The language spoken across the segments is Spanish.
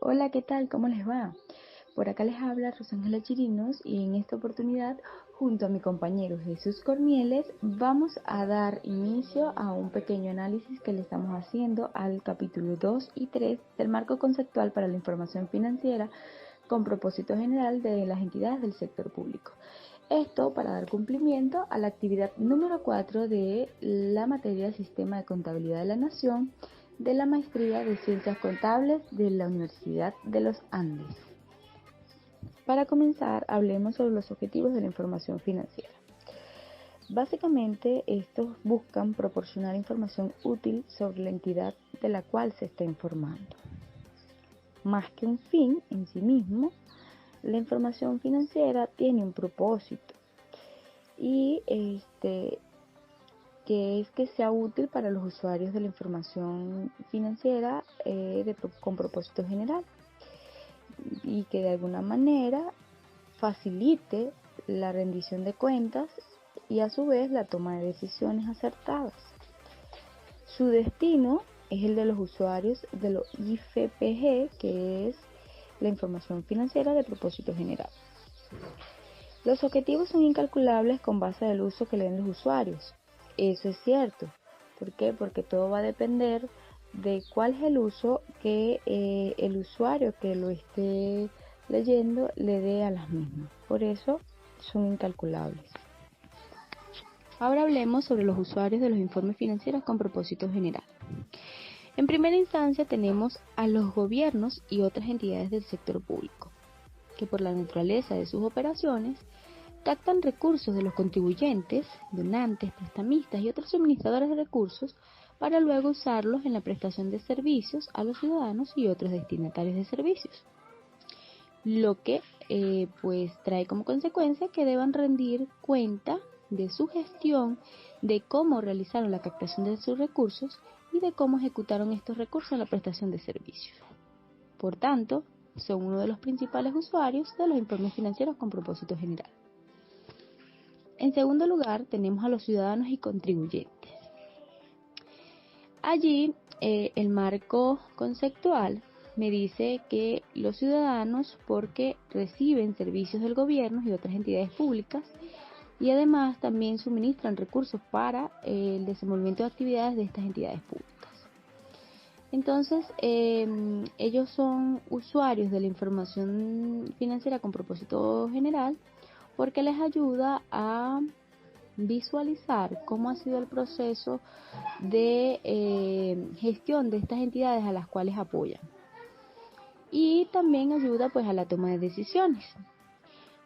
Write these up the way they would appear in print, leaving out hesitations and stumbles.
Hola, ¿qué tal? ¿Cómo les va? Por acá les habla Rosángela Chirinos y en esta oportunidad, junto a mi compañero Jesús Cormieles, vamos a dar inicio a un pequeño análisis que le estamos haciendo al capítulo 2 y 3 del marco conceptual para la información financiera con propósito general de las entidades del sector público. Esto para dar cumplimiento a la actividad número 4 de la materia del Sistema de Contabilidad de la Nación de la Maestría de Ciencias Contables de la Universidad de los Andes. Para comenzar, hablemos sobre los objetivos de la información financiera. Básicamente, estos buscan proporcionar información útil sobre la entidad de la cual se está informando. Más que un fin en sí mismo, la información financiera tiene un propósito y que es que sea útil para los usuarios de la información financiera con propósito general y que de alguna manera facilite la rendición de cuentas y a su vez la toma de decisiones acertadas. Su destino es el de los usuarios de lo IFPG, que es la información financiera de propósito general. Los objetivos son incalculables con base al uso que le den los usuarios. Eso es cierto. ¿Por qué? Porque todo va a depender de cuál es el uso que el usuario que lo esté leyendo le dé a las mismas. Por eso son incalculables. Ahora hablemos sobre los usuarios de los informes financieros con propósito general. En primera instancia tenemos a los gobiernos y otras entidades del sector público, que por la naturaleza de sus operaciones captan recursos de los contribuyentes, donantes, prestamistas y otros suministradores de recursos para luego usarlos en la prestación de servicios a los ciudadanos y otros destinatarios de servicios. Lo que pues trae como consecuencia que deban rendir cuenta de su gestión, de cómo realizaron la captación de sus recursos y de cómo ejecutaron estos recursos en la prestación de servicios. Por tanto, son uno de los principales usuarios de los informes financieros con propósito general. En segundo lugar, tenemos a los ciudadanos y contribuyentes. Allí, el marco conceptual me dice que los ciudadanos, porque reciben servicios del gobierno y otras entidades públicas, y además también suministran recursos para el desenvolvimiento de actividades de estas entidades públicas. Entonces, ellos son usuarios de la información financiera con propósito general porque les ayuda a visualizar cómo ha sido el proceso de gestión de estas entidades a las cuales apoyan. Y también ayuda pues a la toma de decisiones.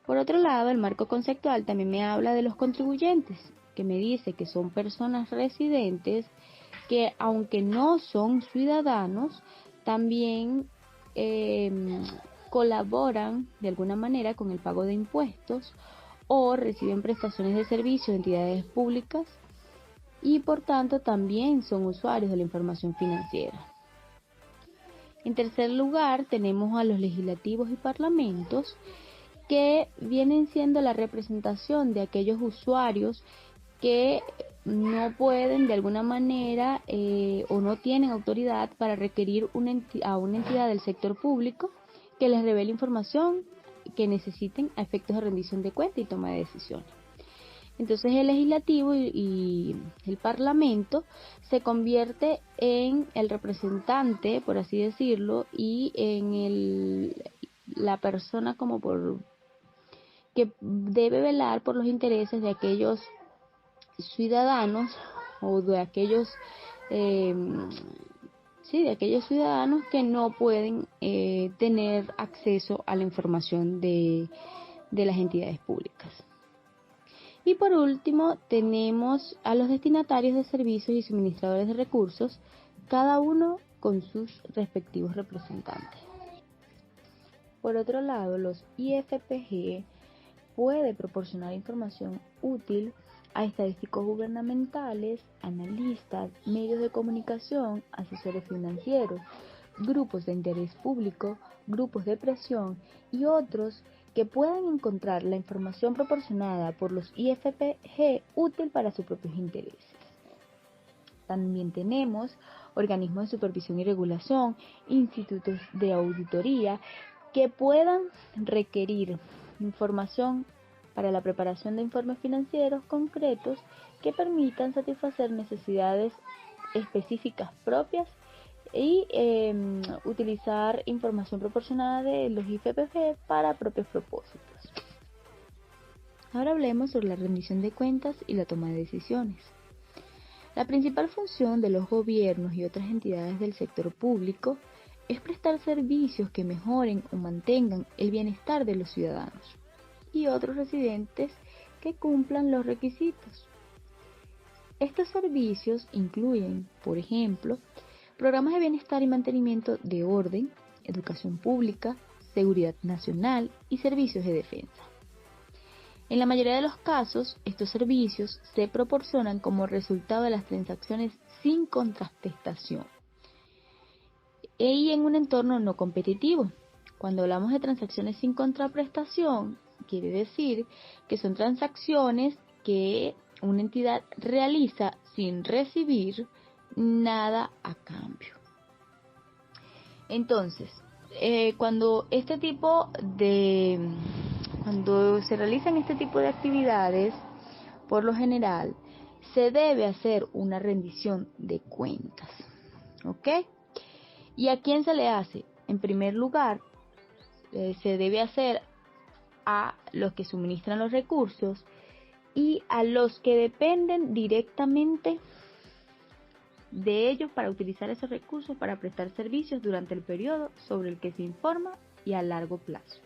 Por otro lado, el marco conceptual también me habla de los contribuyentes, que me dice que son personas residentes que aunque no son ciudadanos, también colaboran de alguna manera con el pago de impuestos o reciben prestaciones de servicios de entidades públicas y por tanto también son usuarios de la información financiera. En tercer lugar, tenemos a los legislativos y parlamentos, que vienen siendo la representación de aquellos usuarios que no pueden de alguna manera o no tienen autoridad para requerir a una entidad del sector público que les revele información que necesiten a efectos de rendición de cuentas y toma de decisiones. Entonces el legislativo y el parlamento se convierte en el representante, por así decirlo, y en la persona que debe velar por los intereses de aquellos ciudadanos o de aquellos ciudadanos que no pueden tener acceso a la información de las entidades públicas. Y por último tenemos a los destinatarios de servicios y suministradores de recursos, cada uno con sus respectivos representantes. Por otro lado, los IFPG puede proporcionar información útil a estadísticos gubernamentales, analistas, medios de comunicación, asesores financieros, grupos de interés público, grupos de presión y otros que puedan encontrar la información proporcionada por los IFPG útil para sus propios intereses. También tenemos organismos de supervisión y regulación, institutos de auditoría, que puedan requerir información para la preparación de informes financieros concretos que permitan satisfacer necesidades específicas propias y utilizar información proporcionada de los IFPG para propios propósitos. Ahora hablemos sobre la rendición de cuentas y la toma de decisiones. La principal función de los gobiernos y otras entidades del sector público es prestar servicios que mejoren o mantengan el bienestar de los ciudadanos y otros residentes que cumplan los requisitos. Estos servicios incluyen, por ejemplo, programas de bienestar y mantenimiento de orden, educación pública, seguridad nacional y servicios de defensa. En la mayoría de los casos, estos servicios se proporcionan como resultado de las transacciones sin contraprestación y en un entorno no competitivo. Cuando hablamos de transacciones sin contraprestación, quiere decir que son transacciones que una entidad realiza sin recibir nada a cambio. Entonces, cuando se realizan este tipo de actividades, por lo general, se debe hacer una rendición de cuentas. ¿Ok? ¿Y a quién se le hace? En primer lugar, se debe hacer a los que suministran los recursos y a los que dependen directamente de ellos para utilizar esos recursos para prestar servicios durante el periodo sobre el que se informa y a largo plazo.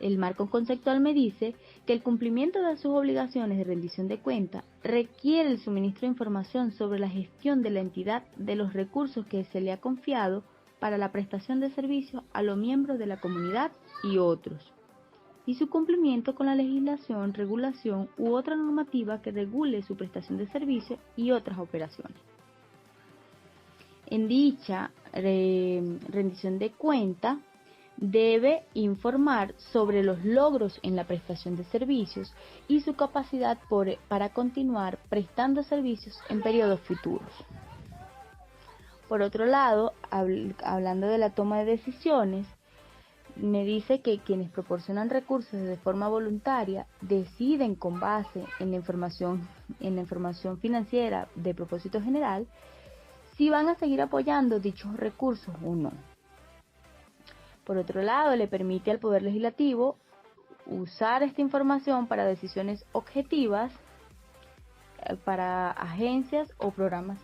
El marco conceptual me dice que el cumplimiento de sus obligaciones de rendición de cuenta requiere el suministro de información sobre la gestión de la entidad de los recursos que se le ha confiado para la prestación de servicios a los miembros de la comunidad y otros, y su cumplimiento con la legislación, regulación u otra normativa que regule su prestación de servicios y otras operaciones. En dicha rendición de cuenta, debe informar sobre los logros en la prestación de servicios y su capacidad para continuar prestando servicios en periodos futuros. Por otro lado, hablando de la toma de decisiones, me dice que quienes proporcionan recursos de forma voluntaria deciden con base en la información financiera de propósito general si van a seguir apoyando dichos recursos o no. Por otro lado, le permite al Poder Legislativo usar esta información para decisiones objetivas para agencias o programas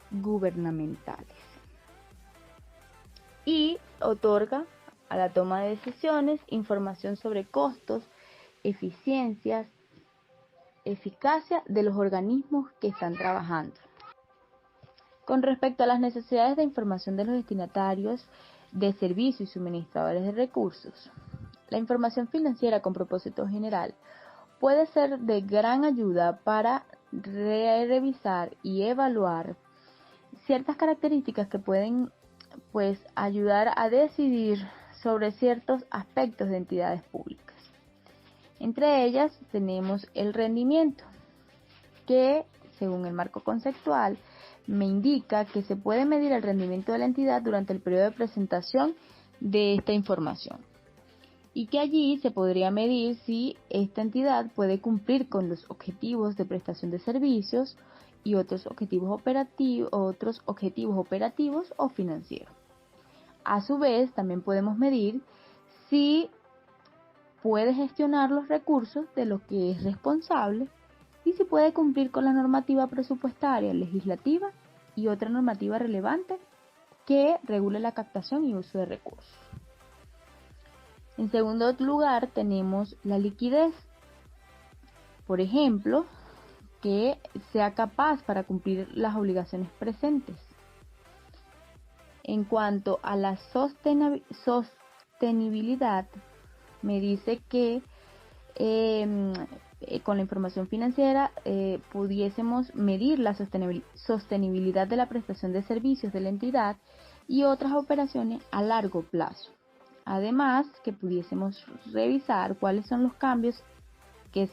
gubernamentales. Y otorga a la toma de decisiones información sobre costos, eficiencias, eficacia de los organismos que están trabajando. Con respecto a las necesidades de información de los destinatarios de servicios y suministradores de recursos, la información financiera con propósito general puede ser de gran ayuda para revisar y evaluar ciertas características que pueden ayudar a decidir sobre ciertos aspectos de entidades públicas. Entre ellas tenemos el rendimiento, que según el marco conceptual me indica que se puede medir el rendimiento de la entidad durante el periodo de presentación de esta información y que allí se podría medir si esta entidad puede cumplir con los objetivos de prestación de servicios y otros objetivos operativos o financieros. A su vez, también podemos medir si puede gestionar los recursos de los que es responsable y si puede cumplir con la normativa presupuestaria, legislativa y otra normativa relevante que regule la captación y uso de recursos. En segundo lugar, tenemos la liquidez. Por ejemplo, que sea capaz para cumplir las obligaciones presentes. En cuanto a la sostenibilidad, me dice que con la información financiera pudiésemos medir la sostenibilidad de la prestación de servicios de la entidad y otras operaciones a largo plazo. Además, que pudiésemos revisar cuáles son los cambios que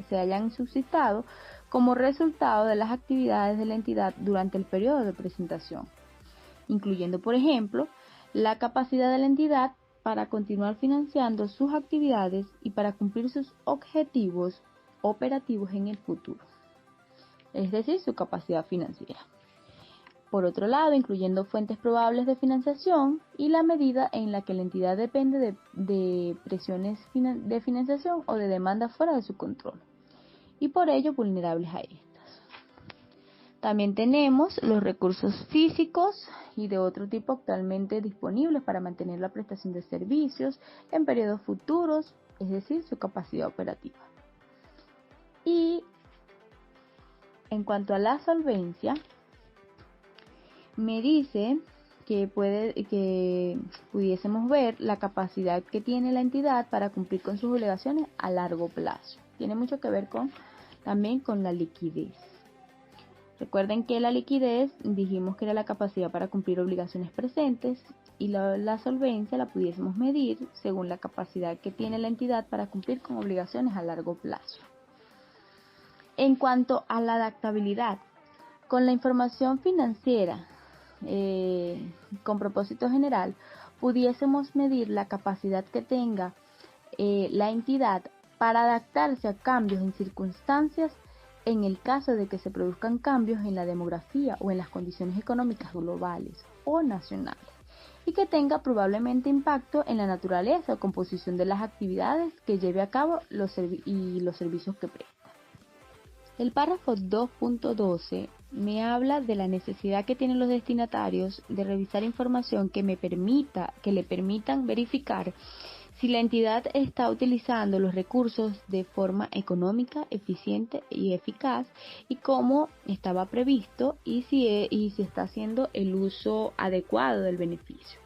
se hayan suscitado como resultado de las actividades de la entidad durante el periodo de presentación, incluyendo, por ejemplo, la capacidad de la entidad para continuar financiando sus actividades y para cumplir sus objetivos operativos en el futuro, es decir, su capacidad financiera. Por otro lado, incluyendo fuentes probables de financiación y la medida en la que la entidad depende de presiones de financiación o de demanda fuera de su control, y por ello vulnerables a estas. También tenemos los recursos físicos y de otro tipo actualmente disponibles para mantener la prestación de servicios en periodos futuros, es decir, su capacidad operativa. Y en cuanto a la solvencia, me dice que pudiésemos ver la capacidad que tiene la entidad para cumplir con sus obligaciones a largo plazo. Tiene mucho que ver también con la liquidez. Recuerden que la liquidez dijimos que era la capacidad para cumplir obligaciones presentes, y la solvencia la pudiésemos medir según la capacidad que tiene la entidad para cumplir con obligaciones a largo plazo. En cuanto a la adaptabilidad, con la información financiera con propósito general, pudiésemos medir la capacidad que tenga la entidad para adaptarse a cambios en circunstancias en el caso de que se produzcan cambios en la demografía o en las condiciones económicas globales o nacionales, y que tenga probablemente impacto en la naturaleza o composición de las actividades que lleve a cabo y los servicios que presta. El párrafo 2.12 me habla de la necesidad que tienen los destinatarios de revisar información que le permitan verificar si la entidad está utilizando los recursos de forma económica, eficiente y eficaz, y cómo estaba previsto, y si está haciendo el uso adecuado del beneficio.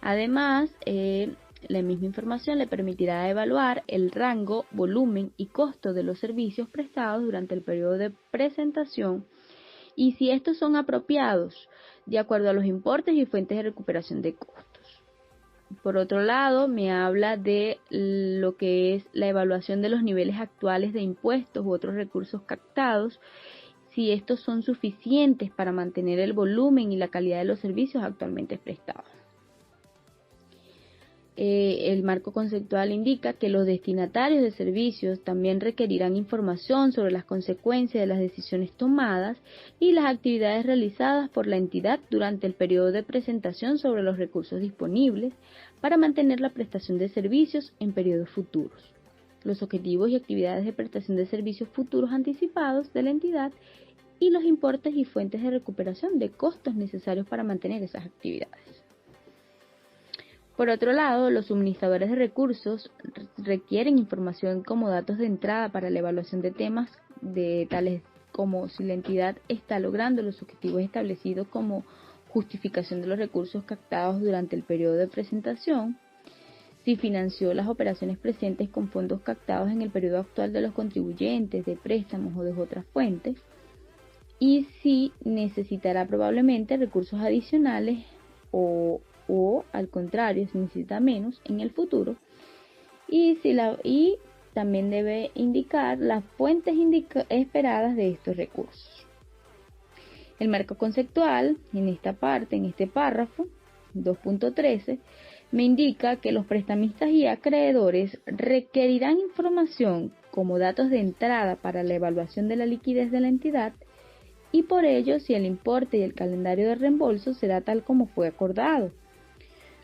Además, la misma información le permitirá evaluar el rango, volumen y costo de los servicios prestados durante el periodo de presentación, y si estos son apropiados de acuerdo a los importes y fuentes de recuperación de costos. Por otro lado, me habla de lo que es la evaluación de los niveles actuales de impuestos u otros recursos captados, si estos son suficientes para mantener el volumen y la calidad de los servicios actualmente prestados. El marco conceptual indica que los destinatarios de servicios también requerirán información sobre las consecuencias de las decisiones tomadas y las actividades realizadas por la entidad durante el periodo de presentación sobre los recursos disponibles para mantener la prestación de servicios en periodos futuros, los objetivos y actividades de prestación de servicios futuros anticipados de la entidad y los importes y fuentes de recuperación de costos necesarios para mantener esas actividades. Por otro lado, los suministradores de recursos requieren información como datos de entrada para la evaluación de temas tales como si la entidad está logrando los objetivos establecidos como justificación de los recursos captados durante el periodo de presentación, si financió las operaciones presentes con fondos captados en el periodo actual de los contribuyentes, de préstamos o de otras fuentes, y si necesitará probablemente recursos adicionales o al contrario, si necesita menos en el futuro, y también debe indicar las fuentes esperadas de estos recursos. El marco conceptual en esta parte, en este párrafo 2.13, me indica que los prestamistas y acreedores requerirán información como datos de entrada para la evaluación de la liquidez de la entidad, y por ello si el importe y el calendario de reembolso será tal como fue acordado.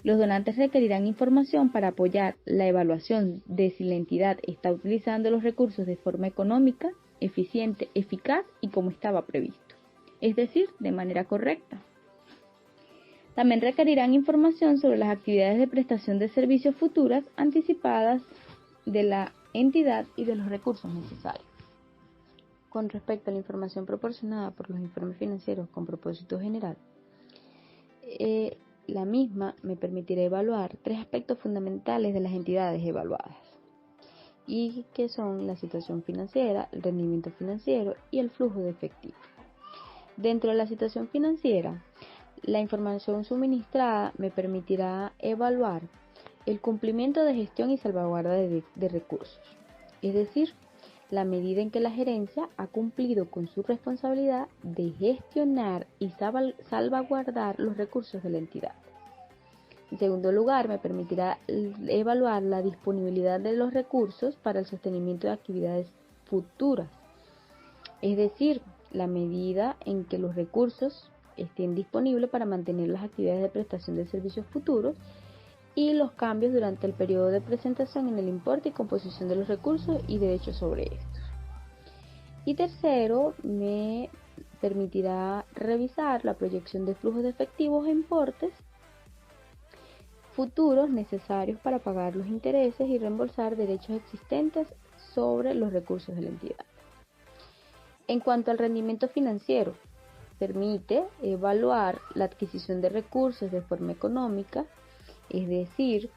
Los donantes requerirán información para apoyar la evaluación de si la entidad está utilizando los recursos de forma económica, eficiente, eficaz y como estaba previsto, es decir, de manera correcta. También requerirán información sobre las actividades de prestación de servicios futuras anticipadas de la entidad y de los recursos necesarios. Con respecto a la información proporcionada por los informes financieros con propósito general, la misma me permitirá evaluar tres aspectos fundamentales de las entidades evaluadas, y que son la situación financiera, el rendimiento financiero y el flujo de efectivo. Dentro de la situación financiera, la información suministrada me permitirá evaluar el cumplimiento de gestión y salvaguarda de recursos, es decir, la medida en que la gerencia ha cumplido con su responsabilidad de gestionar y salvaguardar los recursos de la entidad. En segundo lugar, me permitirá evaluar la disponibilidad de los recursos para el sostenimiento de actividades futuras, es decir, la medida en que los recursos estén disponibles para mantener las actividades de prestación de servicios futuros y los cambios durante el periodo de presentación en el importe y composición de los recursos y derechos sobre estos. Y tercero, me permitirá revisar la proyección de flujos de efectivos e importes futuros necesarios para pagar los intereses y reembolsar derechos existentes sobre los recursos de la entidad. En cuanto al rendimiento financiero, permite evaluar la adquisición de recursos de forma económica, es decir,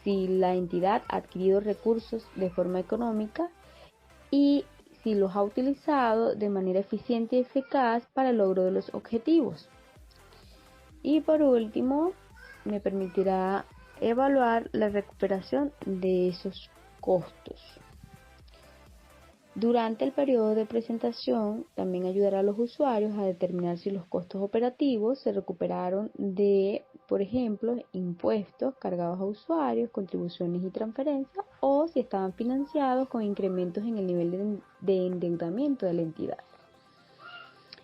si la entidad ha adquirido recursos de forma económica y si los ha utilizado de manera eficiente y eficaz para el logro de los objetivos. Y por último, me permitirá evaluar la recuperación de esos costos. Durante el periodo de presentación, también ayudará a los usuarios a determinar si los costos operativos se recuperaron de, por ejemplo, impuestos cargados a usuarios, contribuciones y transferencias, o si estaban financiados con incrementos en el nivel de endeudamiento de la entidad.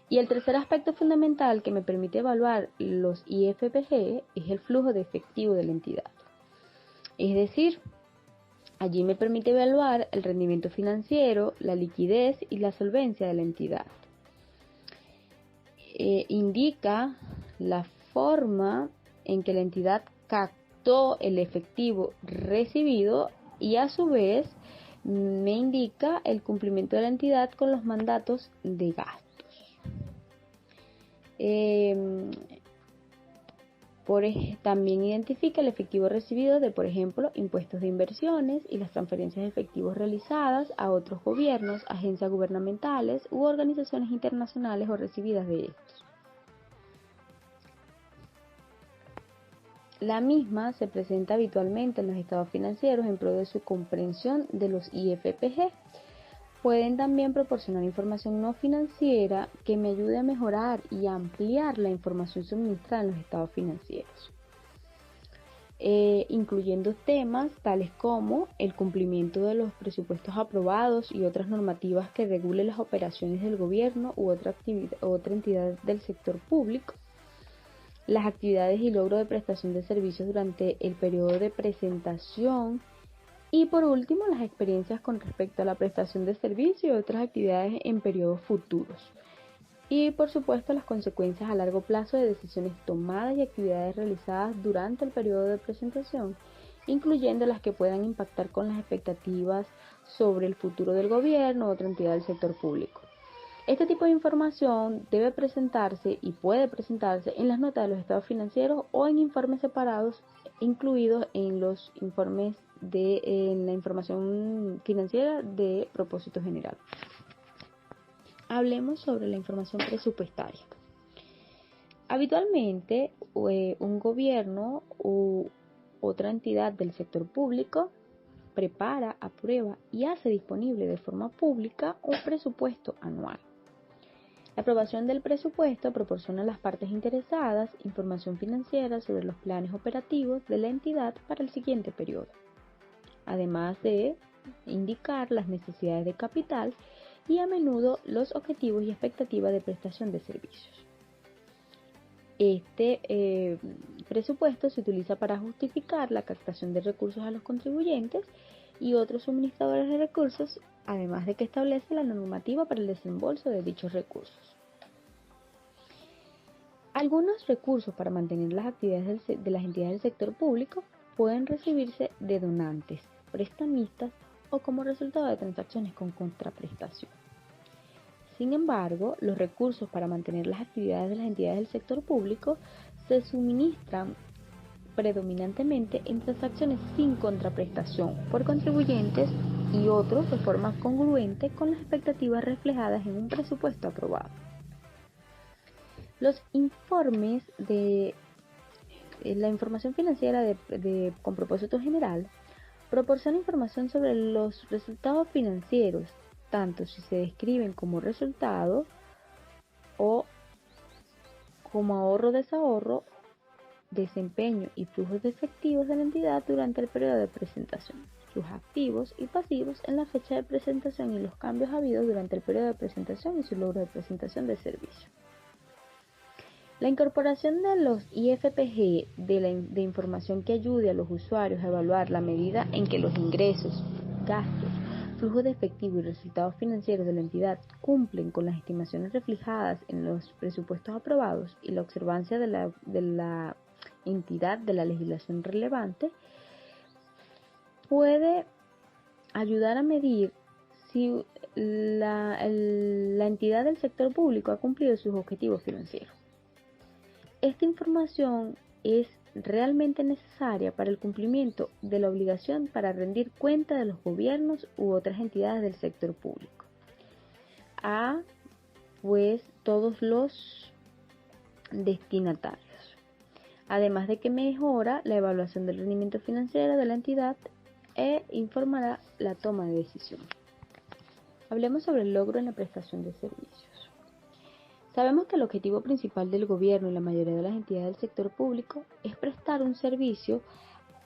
Y el tercer aspecto fundamental que me permite evaluar los IFPG es el flujo de efectivo de la entidad. Es decir, allí me permite evaluar el rendimiento financiero, la liquidez y la solvencia de la entidad. Indica la forma en que la entidad captó el efectivo recibido y a su vez me indica el cumplimiento de la entidad con los mandatos de gastos. También identifica el efectivo recibido de, por ejemplo, impuestos de inversiones y las transferencias de efectivos realizadas a otros gobiernos, agencias gubernamentales u organizaciones internacionales o recibidas de estos. La misma se presenta habitualmente en los estados financieros en pro de su comprensión de los IFPG. Pueden también proporcionar información no financiera que me ayude a mejorar y ampliar la información suministrada en los estados financieros, incluyendo temas tales como el cumplimiento de los presupuestos aprobados y otras normativas que regulen las operaciones del gobierno u otra entidad del sector público, las actividades y logro de prestación de servicios durante el periodo de presentación, y por último, las experiencias con respecto a la prestación de servicios y otras actividades en periodos futuros. Y por supuesto, las consecuencias a largo plazo de decisiones tomadas y actividades realizadas durante el periodo de presentación, incluyendo las que puedan impactar con las expectativas sobre el futuro del gobierno o otra entidad del sector público. Este tipo de información debe presentarse y puede presentarse en las notas de los estados financieros o en informes separados incluidos en los informes en la información financiera de propósito general. Hablemos sobre la información presupuestaria. Habitualmente, un gobierno u otra entidad del sector público prepara, aprueba y hace disponible de forma pública un presupuesto anual. La aprobación del presupuesto proporciona a las partes interesadas información financiera sobre los planes operativos de la entidad para el siguiente periodo, además de indicar las necesidades de capital y a menudo los objetivos y expectativas de prestación de servicios. Este presupuesto se utiliza para justificar la captación de recursos a los contribuyentes y otros suministradores de recursos, además de que establece la normativa para el desembolso de dichos recursos. Algunos recursos para mantener las actividades de las entidades del sector público pueden recibirse de donantes, prestamistas o como resultado de transacciones con contraprestación. Sin embargo, los recursos para mantener las actividades de las entidades del sector público se suministran predominantemente en transacciones sin contraprestación por contribuyentes y otros de forma congruente con las expectativas reflejadas en un presupuesto aprobado. Los informes de la información financiera con propósito general proporciona información sobre los resultados financieros tanto si se describen como resultado o como ahorro-desahorro, desempeño y flujos de efectivos de la entidad durante el periodo de presentación, sus activos y pasivos en la fecha de presentación y los cambios habidos durante el periodo de presentación y su logro de presentación de servicio. La incorporación de los IFPG de información que ayude a los usuarios a evaluar la medida en que los ingresos, gastos, flujos de efectivo y resultados financieros de la entidad cumplen con las estimaciones reflejadas en los presupuestos aprobados y la observancia de la entidad de la legislación relevante, puede ayudar a medir si la entidad del sector público ha cumplido sus objetivos financieros. Esta información es realmente necesaria para el cumplimiento de la obligación para rendir cuenta de los gobiernos u otras entidades del sector público a todos los destinatarios, además de que mejora la evaluación del rendimiento financiero de la entidad e informará la toma de decisión. Hablemos sobre el logro en la prestación de servicios. Sabemos que el objetivo principal del gobierno y la mayoría de las entidades del sector público es prestar un servicio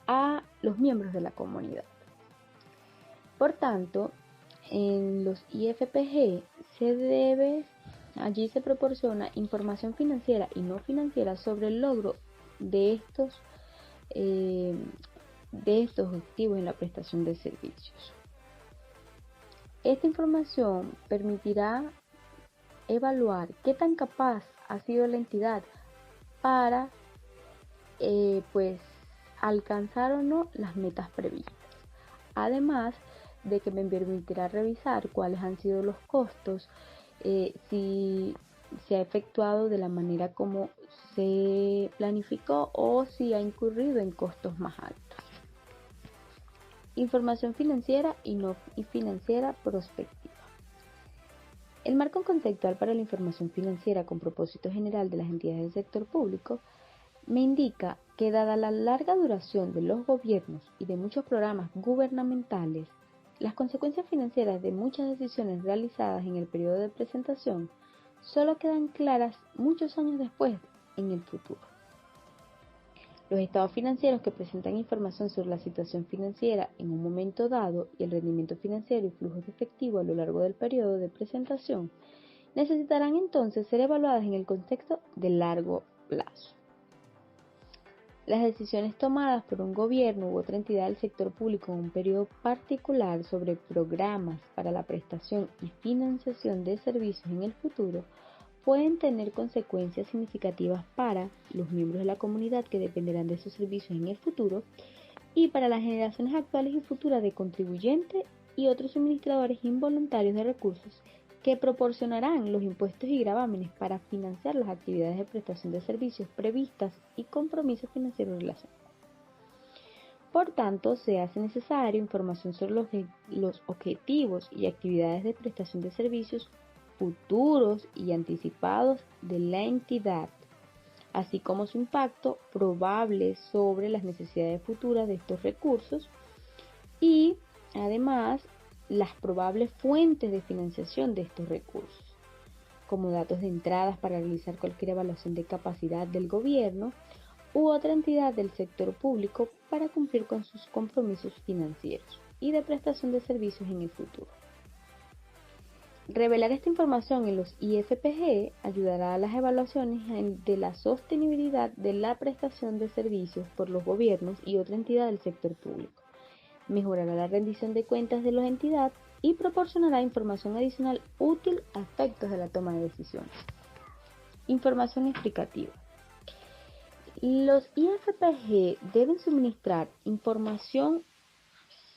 a los miembros de la comunidad. Por tanto, en los IFPG allí se proporciona información financiera y no financiera sobre el logro de estos objetivos en la prestación de servicios. Esta información permitirá evaluar qué tan capaz ha sido la entidad para alcanzar o no las metas previstas. Además de que me permitirá revisar cuáles han sido los costos, si se ha efectuado de la manera como se planificó o si ha incurrido en costos más altos. Información financiera y no financiera prospectiva. El marco conceptual para la información financiera con propósito general de las entidades del sector público me indica que, dada la larga duración de los gobiernos y de muchos programas gubernamentales, las consecuencias financieras de muchas decisiones realizadas en el periodo de presentación solo quedan claras muchos años después en el futuro. Los estados financieros que presentan información sobre la situación financiera en un momento dado y el rendimiento financiero y flujos de efectivo a lo largo del periodo de presentación necesitarán entonces ser evaluadas en el contexto de largo plazo. Las decisiones tomadas por un gobierno u otra entidad del sector público en un periodo particular sobre programas para la prestación y financiación de servicios en el futuro pueden tener consecuencias significativas para los miembros de la comunidad que dependerán de esos servicios en el futuro y para las generaciones actuales y futuras de contribuyentes y otros suministradores involuntarios de recursos que proporcionarán los impuestos y gravámenes para financiar las actividades de prestación de servicios previstas y compromisos financieros relacionados. Por tanto, se hace necesaria información sobre los objetivos y actividades de prestación de servicios futuros y anticipados de la entidad, así como su impacto probable sobre las necesidades futuras de estos recursos y, además, las probables fuentes de financiación de estos recursos, como datos de entradas para realizar cualquier evaluación de capacidad del gobierno u otra entidad del sector público para cumplir con sus compromisos financieros y de prestación de servicios en el futuro. Revelar esta información en los IFPG ayudará a las evaluaciones de la sostenibilidad de la prestación de servicios por los gobiernos y otra entidad del sector público. Mejorará la rendición de cuentas de las entidades y proporcionará información adicional útil a efectos de la toma de decisiones. Información explicativa. Los IFPG deben suministrar información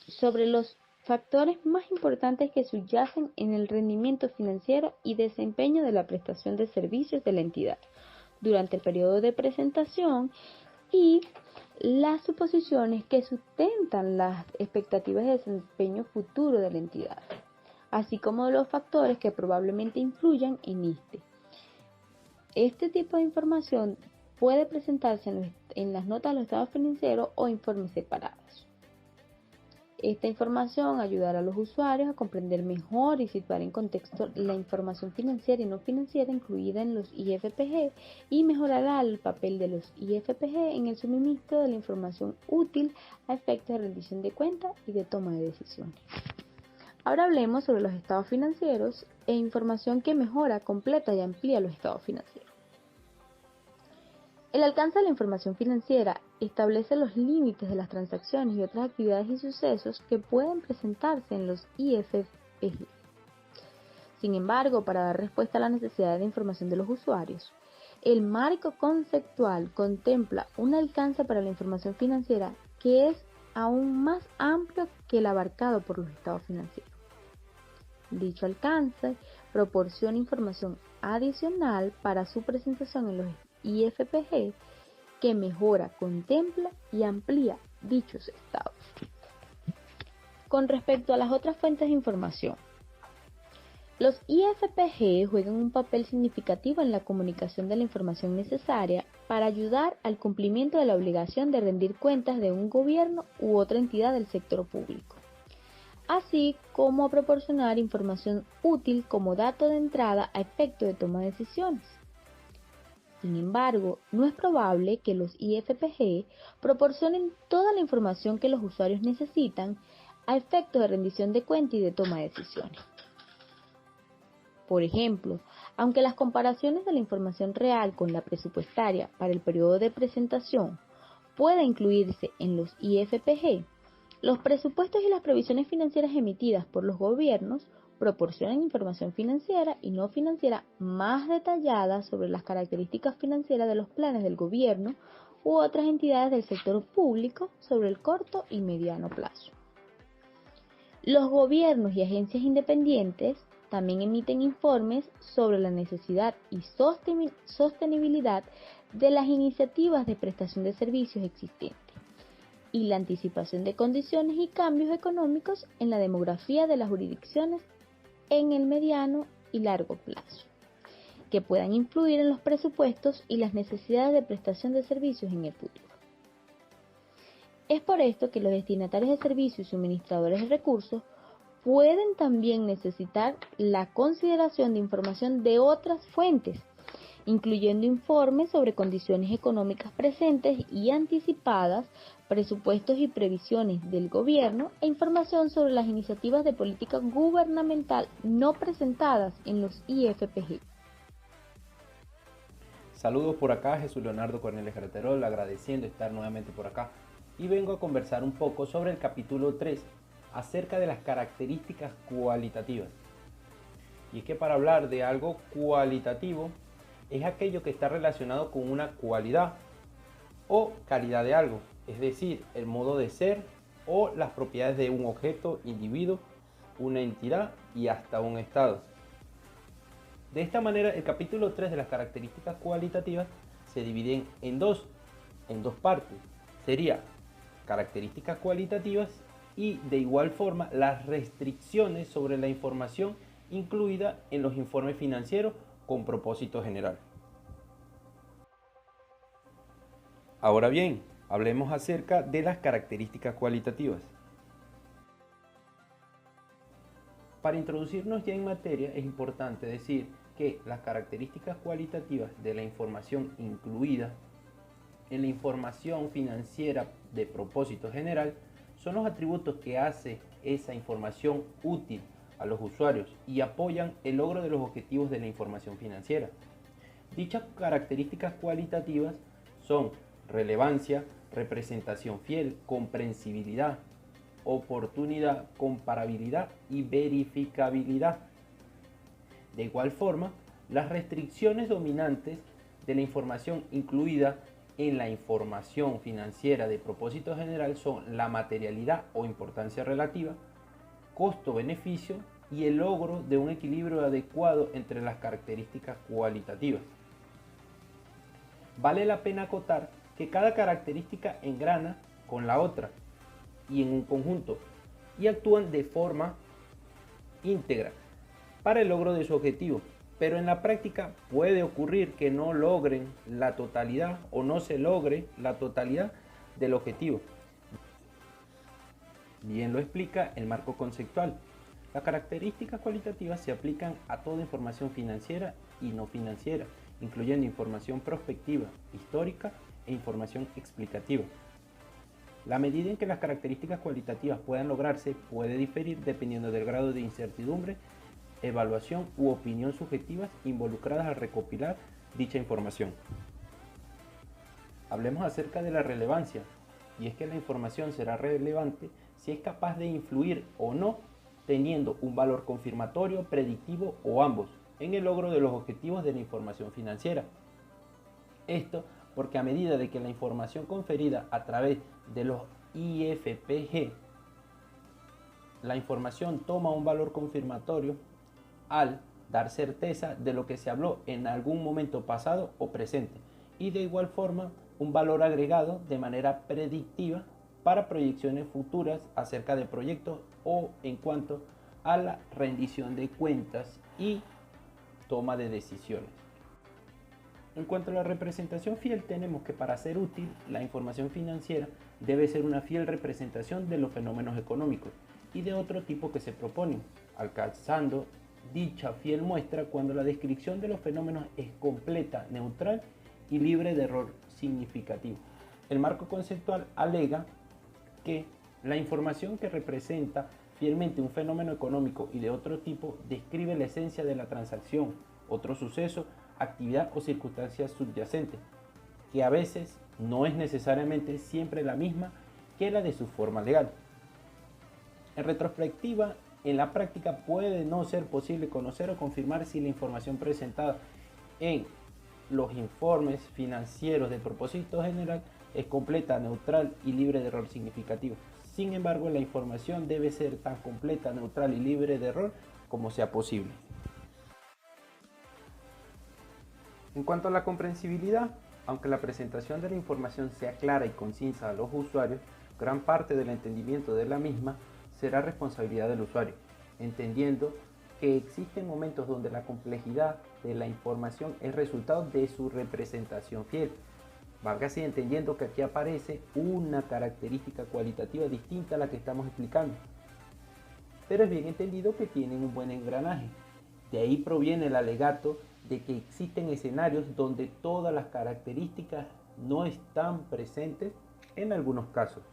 sobre los factores más importantes que subyacen en el rendimiento financiero y desempeño de la prestación de servicios de la entidad durante el periodo de presentación y las suposiciones que sustentan las expectativas de desempeño futuro de la entidad, así como los factores que probablemente influyan en este. Este tipo de información puede presentarse en las notas de los estados financieros o informes separados. Esta información ayudará a los usuarios a comprender mejor y situar en contexto la información financiera y no financiera incluida en los IFPG y mejorará el papel de los IFPG en el suministro de la información útil a efectos de rendición de cuentas y de toma de decisiones. Ahora hablemos sobre los estados financieros e información que mejora, completa y amplía los estados financieros. El alcance de la información financiera establece los límites de las transacciones y otras actividades y sucesos que pueden presentarse en los IFPG. Sin embargo, para dar respuesta a la necesidad de información de los usuarios, el marco conceptual contempla un alcance para la información financiera que es aún más amplio que el abarcado por los estados financieros. Dicho alcance proporciona información adicional para su presentación en los IFPG que mejora, contempla y amplía dichos estados. Con respecto a las otras fuentes de información, los IFPG juegan un papel significativo en la comunicación de la información necesaria para ayudar al cumplimiento de la obligación de rendir cuentas de un gobierno u otra entidad del sector público, así como a proporcionar información útil como dato de entrada a efecto de toma de decisiones. Sin embargo, no es probable que los IFPG proporcionen toda la información que los usuarios necesitan a efectos de rendición de cuentas y de toma de decisiones. Por ejemplo, aunque las comparaciones de la información real con la presupuestaria para el periodo de presentación pueda incluirse en los IFPG, los presupuestos y las previsiones financieras emitidas por los gobiernos proporcionan información financiera y no financiera más detallada sobre las características financieras de los planes del gobierno u otras entidades del sector público sobre el corto y mediano plazo. Los gobiernos y agencias independientes también emiten informes sobre la necesidad y sostenibilidad de las iniciativas de prestación de servicios existentes y la anticipación de condiciones y cambios económicos en la demografía de las jurisdicciones en el mediano y largo plazo, que puedan influir en los presupuestos y las necesidades de prestación de servicios en el futuro. Es por esto que los destinatarios de servicios y suministradores de recursos pueden también necesitar la consideración de información de otras fuentes, incluyendo informes sobre condiciones económicas presentes y anticipadas, presupuestos y previsiones del gobierno e información sobre las iniciativas de política gubernamental no presentadas en los IFPG. Saludos por acá, Jesús Leonardo Corneles Graterol, agradeciendo estar nuevamente por acá. Y vengo a conversar un poco sobre el capítulo 3, acerca de las características cualitativas. Y es que para hablar de algo cualitativo, es aquello que está relacionado con una cualidad o calidad de algo, es decir, el modo de ser o las propiedades de un objeto, individuo, una entidad y hasta un estado. De esta manera, el capítulo 3 de las características cualitativas se divide en dos partes. Sería características cualitativas y de igual forma las restricciones sobre la información incluida en los informes financieros con propósito general. Ahora bien, hablemos acerca de las características cualitativas. Para introducirnos ya en materia, es importante decir que las características cualitativas de la información incluida en la información financiera de propósito general son los atributos que hace esa información útil a los usuarios y apoyan el logro de los objetivos de la información financiera. Dichas características cualitativas son relevancia, representación fiel, comprensibilidad, oportunidad, comparabilidad y verificabilidad. De igual forma, las restricciones dominantes de la información incluida en la información financiera de propósito general son la materialidad o importancia relativa, costo-beneficio y el logro de un equilibrio adecuado entre las características cualitativas. Vale la pena acotar que cada característica engrana con la otra y en un conjunto y actúan de forma íntegra para el logro de su objetivo, pero en la práctica puede ocurrir que no logren la totalidad o no se logre la totalidad del objetivo. Bien lo explica el marco conceptual. Las características cualitativas se aplican a toda información financiera y no financiera, incluyendo información prospectiva, histórica e información explicativa. La medida en que las características cualitativas puedan lograrse puede diferir dependiendo del grado de incertidumbre, evaluación u opinión subjetivas involucradas al recopilar dicha información. Hablemos acerca de la relevancia, y es que la información será relevante si es capaz de influir o no, teniendo un valor confirmatorio, predictivo o ambos, en el logro de los objetivos de la información financiera. Esto porque a medida de que la información conferida a través de los IFPG, la información toma un valor confirmatorio al dar certeza de lo que se habló en algún momento pasado o presente, y de igual forma un valor agregado de manera predictiva para proyecciones futuras acerca de proyectos o en cuanto a la rendición de cuentas y toma de decisiones. En cuanto a la representación fiel, tenemos que para ser útil, la información financiera debe ser una fiel representación de los fenómenos económicos y de otro tipo que se proponen, alcanzando dicha fiel muestra cuando la descripción de los fenómenos es completa, neutral y libre de error significativo. El marco conceptual alega que la información que representa fielmente un fenómeno económico y de otro tipo describe la esencia de la transacción, otro suceso, actividad o circunstancia subyacente, que a veces no es necesariamente siempre la misma que la de su forma legal. En retrospectiva, en la práctica puede no ser posible conocer o confirmar si la información presentada en los informes financieros de propósito general es completa, neutral y libre de error significativo. Sin embargo, la información debe ser tan completa, neutral y libre de error como sea posible. En cuanto a la comprensibilidad, aunque la presentación de la información sea clara y concisa a los usuarios, gran parte del entendimiento de la misma será responsabilidad del usuario, entendiendo que existen momentos donde la complejidad de la información es resultado de su representación fiel. Valga así entendiendo que aquí aparece una característica cualitativa distinta a la que estamos explicando. Pero es bien entendido que tienen un buen engranaje. De ahí proviene el alegato de que existen escenarios donde todas las características no están presentes en algunos casos.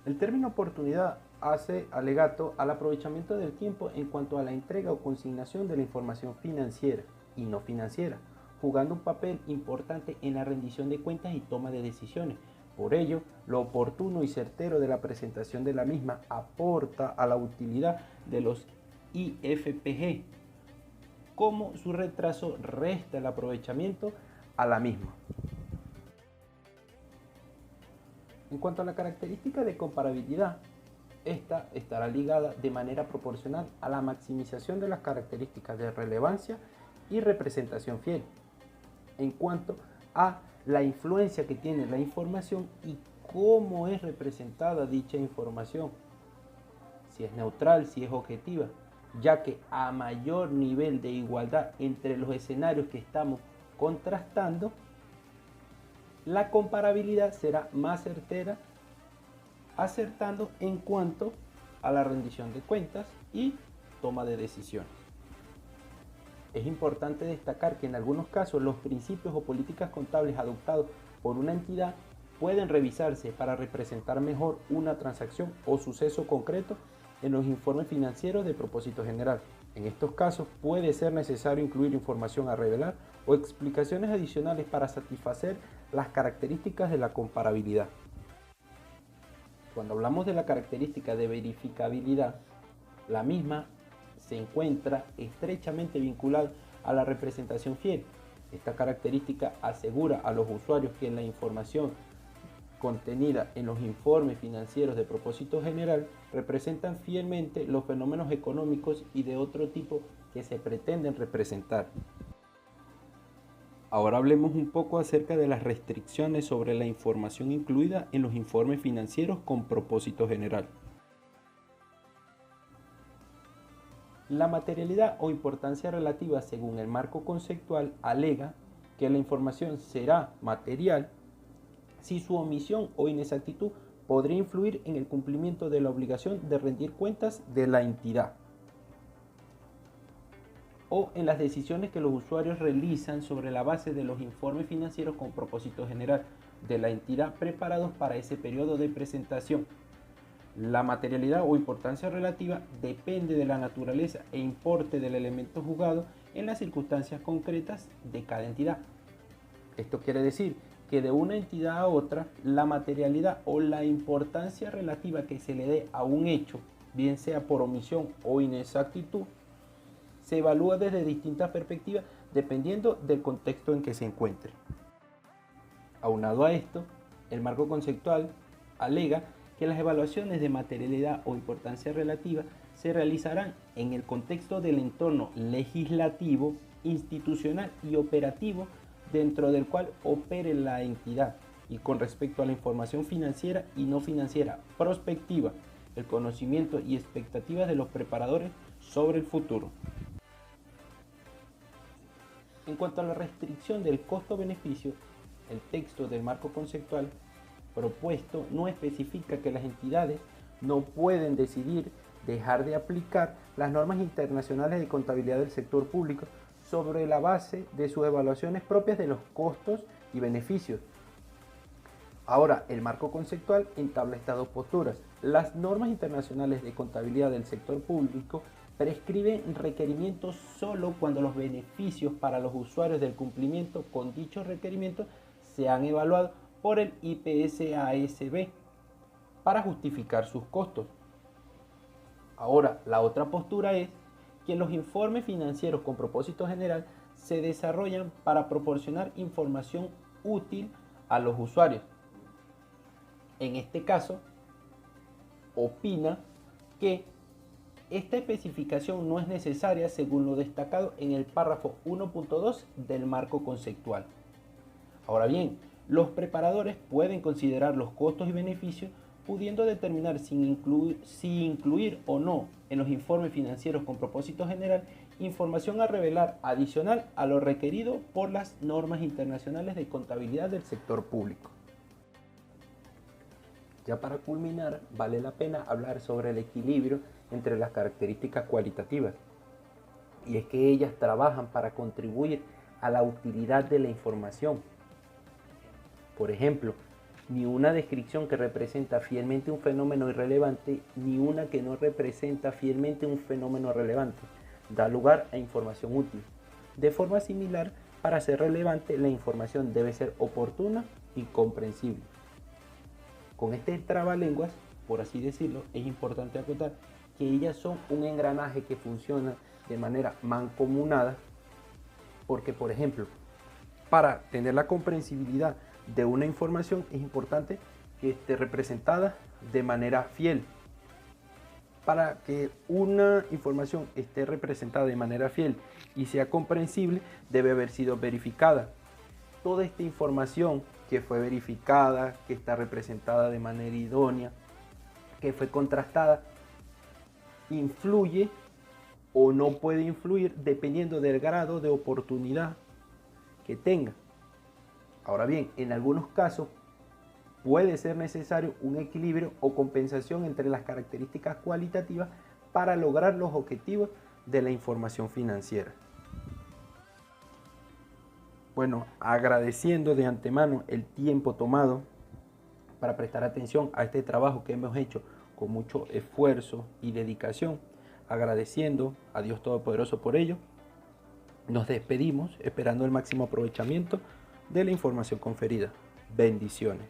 El término oportunidad hace alegato al aprovechamiento del tiempo en cuanto a la entrega o consignación de la información financiera y no financiera, jugando un papel importante en la rendición de cuentas y toma de decisiones. Por ello, lo oportuno y certero de la presentación de la misma aporta a la utilidad de los IFPG, como su retraso resta el aprovechamiento a la misma. En cuanto a la característica de comparabilidad, esta estará ligada de manera proporcional a la maximización de las características de relevancia y representación fiel, en cuanto a la influencia que tiene la información y cómo es representada dicha información, si es neutral, si es objetiva, ya que a mayor nivel de igualdad entre los escenarios que estamos contrastando, la comparabilidad será más certera, acertando en cuanto a la rendición de cuentas y toma de decisiones. Es importante destacar que en algunos casos los principios o políticas contables adoptados por una entidad pueden revisarse para representar mejor una transacción o suceso concreto en los informes financieros de propósito general. En estos casos puede ser necesario incluir información a revelar o explicaciones adicionales para satisfacer las características de la comparabilidad. Cuando hablamos de la característica de verificabilidad, la misma se encuentra estrechamente vinculada a la representación fiel. Esta característica asegura a los usuarios que la información contenida en los informes financieros de propósito general representan fielmente los fenómenos económicos y de otro tipo que se pretenden representar. Ahora hablemos un poco acerca de las restricciones sobre la información incluida en los informes financieros con propósito general. La materialidad o importancia relativa según el marco conceptual alega que la información será material si su omisión o inexactitud podría influir en el cumplimiento de la obligación de rendir cuentas de la entidad o en las decisiones que los usuarios realizan sobre la base de los informes financieros con propósito general de la entidad preparados para ese periodo de presentación. La materialidad o importancia relativa depende de la naturaleza e importe del elemento juzgado en las circunstancias concretas de cada entidad. Esto quiere decir que de una entidad a otra, la materialidad o la importancia relativa que se le dé a un hecho, bien sea por omisión o inexactitud, se evalúa desde distintas perspectivas dependiendo del contexto en que se encuentre. Aunado a esto, el marco conceptual alega que las evaluaciones de materialidad o importancia relativa se realizarán en el contexto del entorno legislativo, institucional y operativo dentro del cual opere la entidad y con respecto a la información financiera y no financiera prospectiva, el conocimiento y expectativas de los preparadores sobre el futuro. En cuanto a la restricción del costo-beneficio, el texto del marco conceptual propuesto no especifica que las entidades no pueden decidir dejar de aplicar las normas internacionales de contabilidad del sector público sobre la base de sus evaluaciones propias de los costos y beneficios. Ahora, el marco conceptual entabla estas dos posturas. Las normas internacionales de contabilidad del sector público prescriben requerimientos solo cuando los beneficios para los usuarios del cumplimiento con dichos requerimientos se han evaluado por el IPSASB para justificar sus costos. Ahora, la otra postura es que los informes financieros con propósito general se desarrollan para proporcionar información útil a los usuarios. En este caso, opina que esta especificación no es necesaria según lo destacado en el párrafo 1.2 del marco conceptual. Ahora bien, los preparadores pueden considerar los costos y beneficios, pudiendo determinar si incluir o no en los informes financieros con propósito general información a revelar adicional a lo requerido por las normas internacionales de contabilidad del sector público. Ya para culminar, vale la pena hablar sobre el equilibrio entre las características cualitativas, y es que ellas trabajan para contribuir a la utilidad de la información. Por ejemplo, ni una descripción que representa fielmente un fenómeno irrelevante, ni una que no representa fielmente un fenómeno relevante, da lugar a información útil. De forma similar, para ser relevante, la información debe ser oportuna y comprensible. Con este trabalenguas, por así decirlo, es importante acotar que ellas son un engranaje que funciona de manera mancomunada, porque, por ejemplo, para tener la comprensibilidad de una información es importante que esté representada de manera fiel. Para que una información esté representada de manera fiel y sea comprensible, debe haber sido verificada. Toda esta información que fue verificada, que está representada de manera idónea, que fue contrastada, influye o no puede influir dependiendo del grado de oportunidad que tenga. Ahora bien, en algunos casos puede ser necesario un equilibrio o compensación entre las características cualitativas para lograr los objetivos de la información financiera. Bueno, agradeciendo de antemano el tiempo tomado para prestar atención a este trabajo que hemos hecho con mucho esfuerzo y dedicación, agradeciendo a Dios Todopoderoso por ello, nos despedimos esperando el máximo aprovechamiento de la información conferida. Bendiciones.